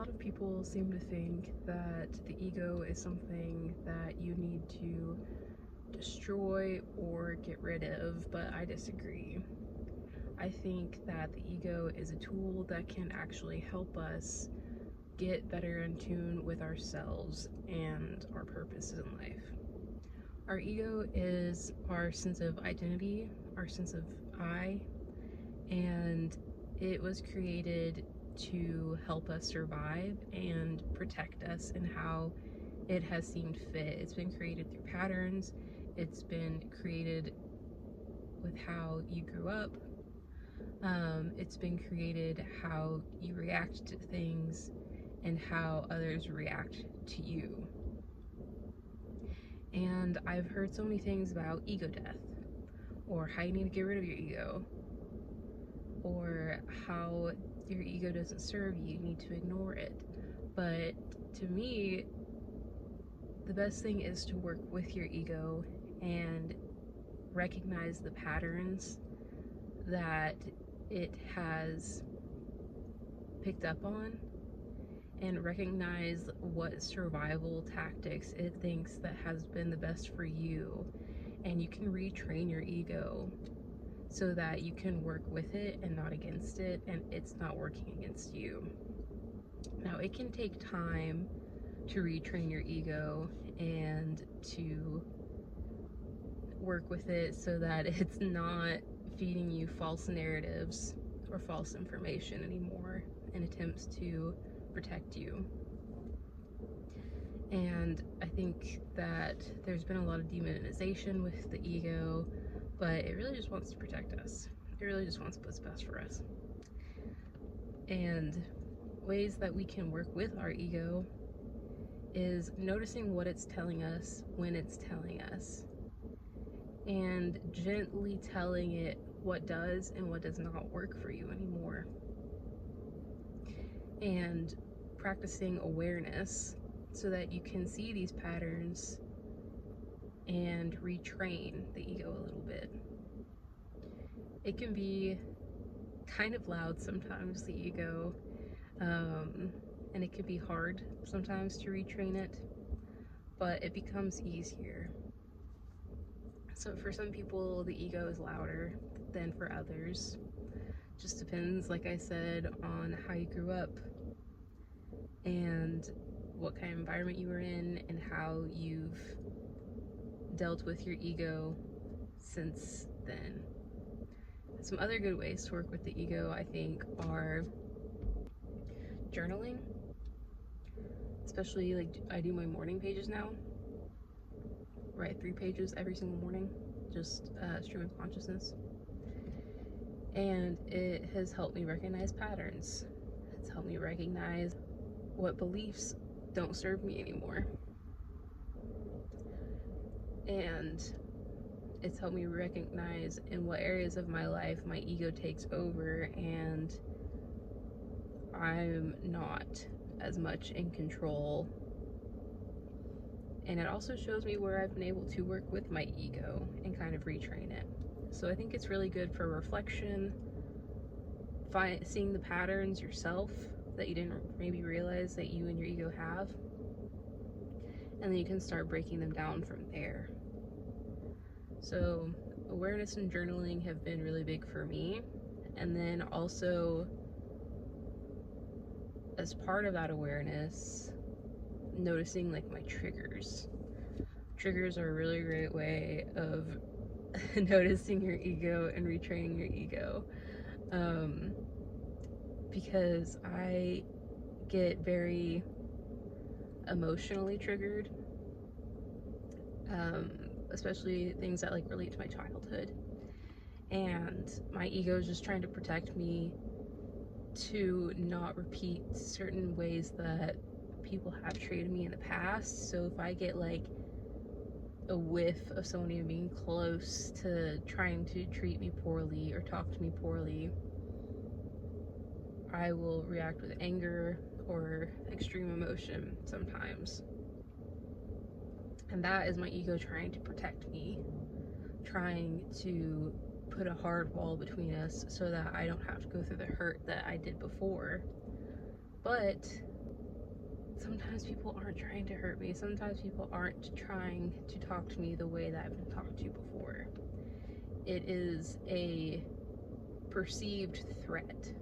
lot of people seem to think that the ego is something that you need to destroy or get rid of, but I disagree. I think that the ego is a tool that can actually help us get better in tune with ourselves and our purposes in life. Our ego is our sense of identity, our sense of I, and it was created to help us survive and protect us in how it has seemed fit. It's been created through patterns, it's been created with how you grew up, it's been created how you react to things and how others react to you. And I've heard so many things about ego death, or how you need to get rid of your ego, or how your ego doesn't serve you, you need to ignore it. But to me, the best thing is to work with your ego and recognize the patterns that it has picked up on, and recognize what survival tactics it thinks that has been the best for you, and you can retrain your ego so that you can work with it and not against it, and it's not working against you. Now, it can take time to retrain your ego and to work with it so that it's not feeding you false narratives or false information anymore in attempts to protect you. And I think that there's been a lot of demonization with the ego, but it really just wants to protect us. It really just wants what's best for us. And ways that we can work with our ego is noticing what it's telling us when it's telling us, and gently telling it what does and what does not work for you anymore. And practicing awareness so that you can see these patterns and retrain the ego a little bit. It can be kind of loud sometimes, the ego, and it can be hard sometimes to retrain it, but it becomes easier. So for some people, the ego is louder than for others. Just depends, like I said, on how you grew up and what kind of environment you were in and how you've dealt with your ego since then. Some other good ways to work with the ego, I think, are journaling. Especially, like, I do my morning pages now. Write 3 pages every single morning, just stream of consciousness. And it has helped me recognize patterns. It's helped me recognize what beliefs don't serve me anymore. And it's helped me recognize in what areas of my life my ego takes over and I'm not as much in control. And it also shows me where I've been able to work with my ego and kind of retrain it. So I think it's really good for reflection, seeing the patterns yourself that you didn't maybe realize that you and your ego have, and then you can start breaking them down from there. So awareness and journaling have been really big for me. And then also, as part of that awareness, noticing like my triggers. Triggers are a really great way of noticing your ego and retraining your ego. Because I get very emotionally triggered, especially things that like relate to my childhood, and my ego is just trying to protect me to not repeat certain ways that people have treated me in the past. So if I get like a whiff of someone even being close to trying to treat me poorly or talk to me poorly, I will react with anger or extreme emotion sometimes. And that is my ego trying to protect me, trying to put a hard wall between us so that I don't have to go through the hurt that I did before. But sometimes people aren't trying to hurt me. Sometimes people aren't trying to talk to me the way that I've been talked to before. It is a perceived threat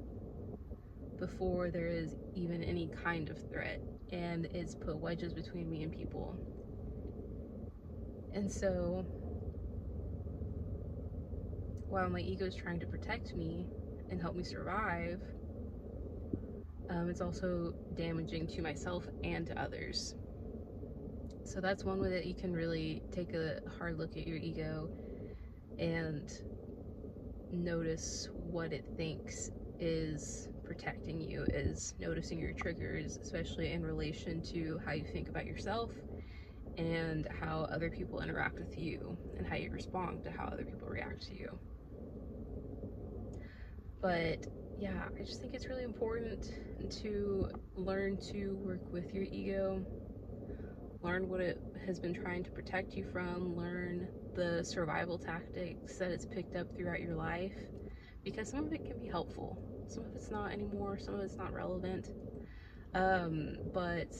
before there is even any kind of threat, and it's put wedges between me and people. And so while my ego is trying to protect me and help me survive, it's also damaging to myself and to others. So that's one way that you can really take a hard look at your ego and notice what it thinks is protecting you, is noticing your triggers, especially in relation to how you think about yourself and how other people interact with you and how you respond to how other people react to you. But yeah, I just think it's really important to learn to work with your ego, learn what it has been trying to protect you from, learn the survival tactics that it's picked up throughout your life, because some of it can be helpful. Some of it's not anymore, some of it's not relevant. But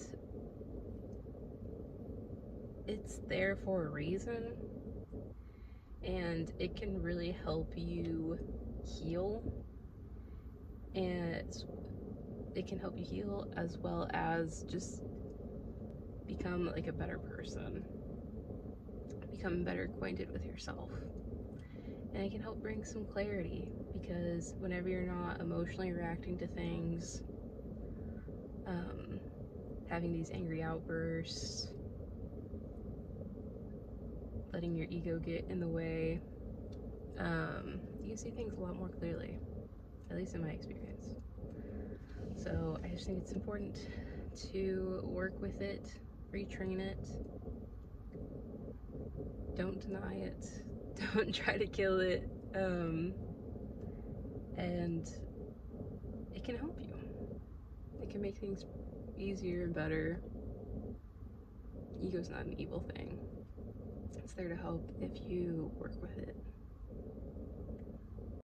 it's there for a reason, and it can really help you heal. And it can help you heal as well as just become like a better person, become better acquainted with yourself. And it can help bring some clarity, because whenever you're not emotionally reacting to things, having these angry outbursts, letting your ego get in the way, you can see things a lot more clearly, at least in my experience. So I just think it's important to work with it, retrain it, don't deny it, don't try to kill it, and it can help you. It can make things easier and better. Ego's not an evil thing. It's there to help if you work with it.